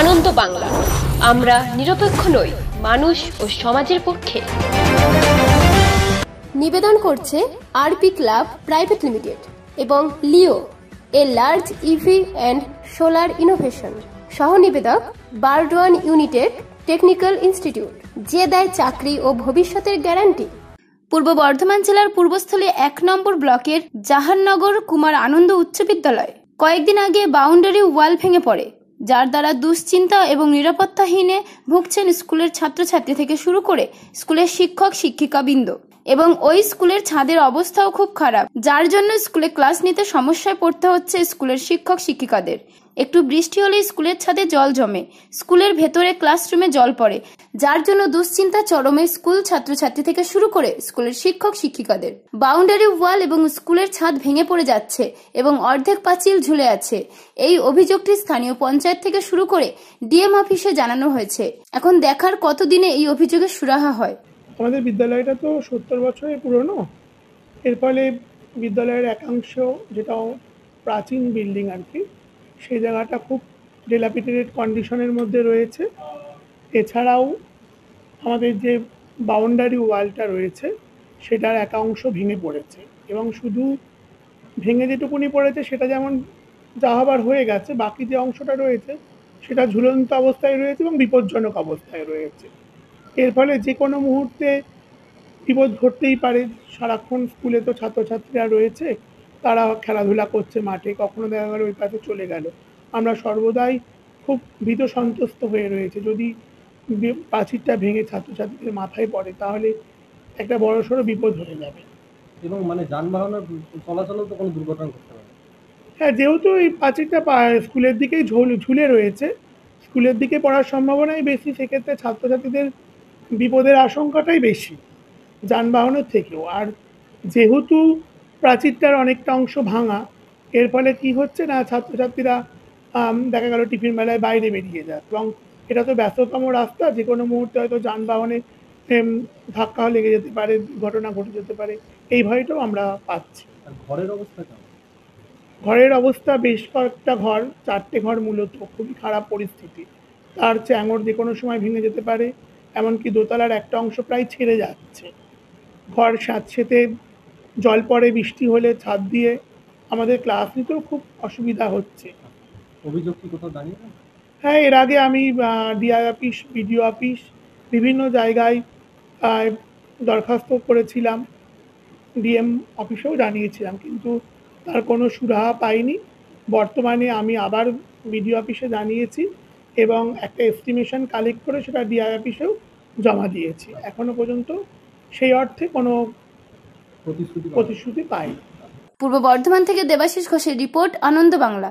আনন্দ বাংলা, আমরা নিরপেক্ষ নই, মানুষ ও সমাজের পক্ষে। নিবেদন করছে আরপি ক্লাব প্রাইভেট লিমিটেড এবং Leo, a large EV and solar innovation. সহ নিবেদক বারডোয়ান ইউনিটেক টেকনিক্যাল ইনস্টিটিউট, যে দেয় চাকরি ও ভবিষ্যতের গ্যারান্টি। পূর্ব বর্ধমান জেলার পূর্বস্থলী 1 নম্বর ব্লকের জাহাননগর কুমার আনন্দ উচ্চ বিদ্যালয় কয়েকদিন আগে বাউন্ডারি ওয়াল ভেঙে পড়ে, যার দ্বারা দুশ্চিন্তা এবং নিরাপত্তাহীনে ভুগছেন স্কুলের ছাত্রছাত্রী থেকে শুরু করে স্কুলের শিক্ষক শিক্ষিকাবৃন্দ। এবং ওই স্কুলের ছাদের অবস্থাও খুব খারাপ, যার জন্য স্কুলে ক্লাস নিতে সমস্যায় পড়তে হচ্ছে স্কুলের শিক্ষক শিক্ষিকাদের। একটু বৃষ্টি হলে স্কুলের ছাদে জল জমে, স্কুলের ভেতরে ক্লাসরুমে জল পড়ে, যার জন্য দুশ্চিন্তা চরমে স্কুল ছাত্রছাত্রী থেকে শুরু করে স্কুলের শিক্ষক শিক্ষিকাদের। বাউন্ডারি ওয়াল এবং স্কুলের ছাদ ভেঙে পড়ে যাচ্ছে এবং অর্ধেক পাঁচিল ঝুলে আছে। এই অভিযোগটি স্থানীয় পঞ্চায়েত থেকে শুরু করে ডিএম অফিসে জানানো হয়েছে। এখন দেখার কতদিনে এই অভিযোগের সুরাহা হয়। আমাদের বিদ্যালয়টা তো 70 বছরের পুরনো। এর ফলে বিদ্যালয়ের একাংশ, যেটা প্রাচীন বিল্ডিং আর কি, সেই জায়গাটা খুব ডিলাপিটেটেড কন্ডিশনের মধ্যে রয়েছে। এছাড়াও আমাদের যে বাউন্ডারি ওয়ালটা রয়েছে সেটার একাংশ ভেঙে পড়েছে, এবং শুধু ভেঙে যেটুকুনি পড়েছে সেটা যেমন যা হবার হয়ে গেছে, বাকি যে অংশটা রয়েছে সেটা ঝুলন্ত অবস্থায় রয়েছে এবং বিপজ্জনক অবস্থায় রয়েছে। এর ফলে যে কোনো মুহূর্তে বিপদ ঘটতেই পারে। সারাক্ষণ স্কুলে তো ছাত্রছাত্রীরা রয়েছে, তারা খেলাধুলা করছে মাঠে, কখনো দেখা গেল ওই পাশে চলে গেল। আমরা সর্বদাই খুব ভীত সন্ত্রস্ত হয়ে রয়েছে, যদি প্রাচীরটা ভেঙে ছাত্রছাত্রীদের মাথায় পড়ে তাহলে একটা বড়সড় বিপদ হয়ে যাবে। এবং যানবাহনের চলাচলেও তো কোনো দুর্ঘটনা ঘটতে পারে। হ্যাঁ, যেহেতু এই প্রাচীরটা স্কুলের দিকেই ঝুলে রয়েছে, স্কুলের দিকে পড়ার সম্ভাবনাই বেশি, সেক্ষেত্রে ছাত্রছাত্রীদের বিপদের আশঙ্কাটাই বেশি যানবাহনের থেকেও। আর যেহেতু প্রাচীরটার অনেকটা অংশ ভাঙা, এর ফলে কি হচ্ছে না, ছাত্রছাত্রীরা দেখা গেল টিফিন বেলায় বাইরে বেরিয়ে যায়, এবং এটা তো ব্যস্ততম রাস্তা, যে কোনো মুহূর্তে হয়তো যানবাহনে ধাক্কা লেগে যেতে পারে, ঘটনা ঘটে যেতে পারে, এই ভয়টাও আমরা পাচ্ছি। ঘরের অবস্থা কেমন? ঘরের অবস্থা বেশ কয়েকটা ঘর, 4টে ঘর মূলত খুবই খারাপ পরিস্থিতি। তার চ্যাঙর যে কোনো সময় ভেঙে যেতে পারে, এমনকি দোতলার একটা অংশ প্রায় ছেড়ে যাচ্ছে। ঘর স্যাঁতসেঁতে, জল পড়ে বৃষ্টি হলে ছাদ দিয়ে, আমাদের ক্লাস নিতেও খুব অসুবিধা হচ্ছে। অভিযোগ কি কোথাও জানিয়েছেন? হ্যাঁ, এর আগে আমি ডিআই অফিস, বিডিও অফিস, বিভিন্ন জায়গায় দরখাস্ত করেছিলাম, ডিএম অফিসেও জানিয়েছিলাম, কিন্তু তার কোনো সুরাহা পাইনি। বর্তমানে আমি আবার বিডিও অফিসে জানিয়েছি এবং একটা এস্টিমেশন কালেক্ট করে সেটা ডিআই অফিসেও জমা দিয়েছি। এখনো পর্যন্ত সেই অর্থে কোনো প্রতিশ্রুতি পাইনি। পূর্ব বর্ধমান থেকে দেবাশিস ঘোষের রিপোর্ট, আনন্দ বাংলা।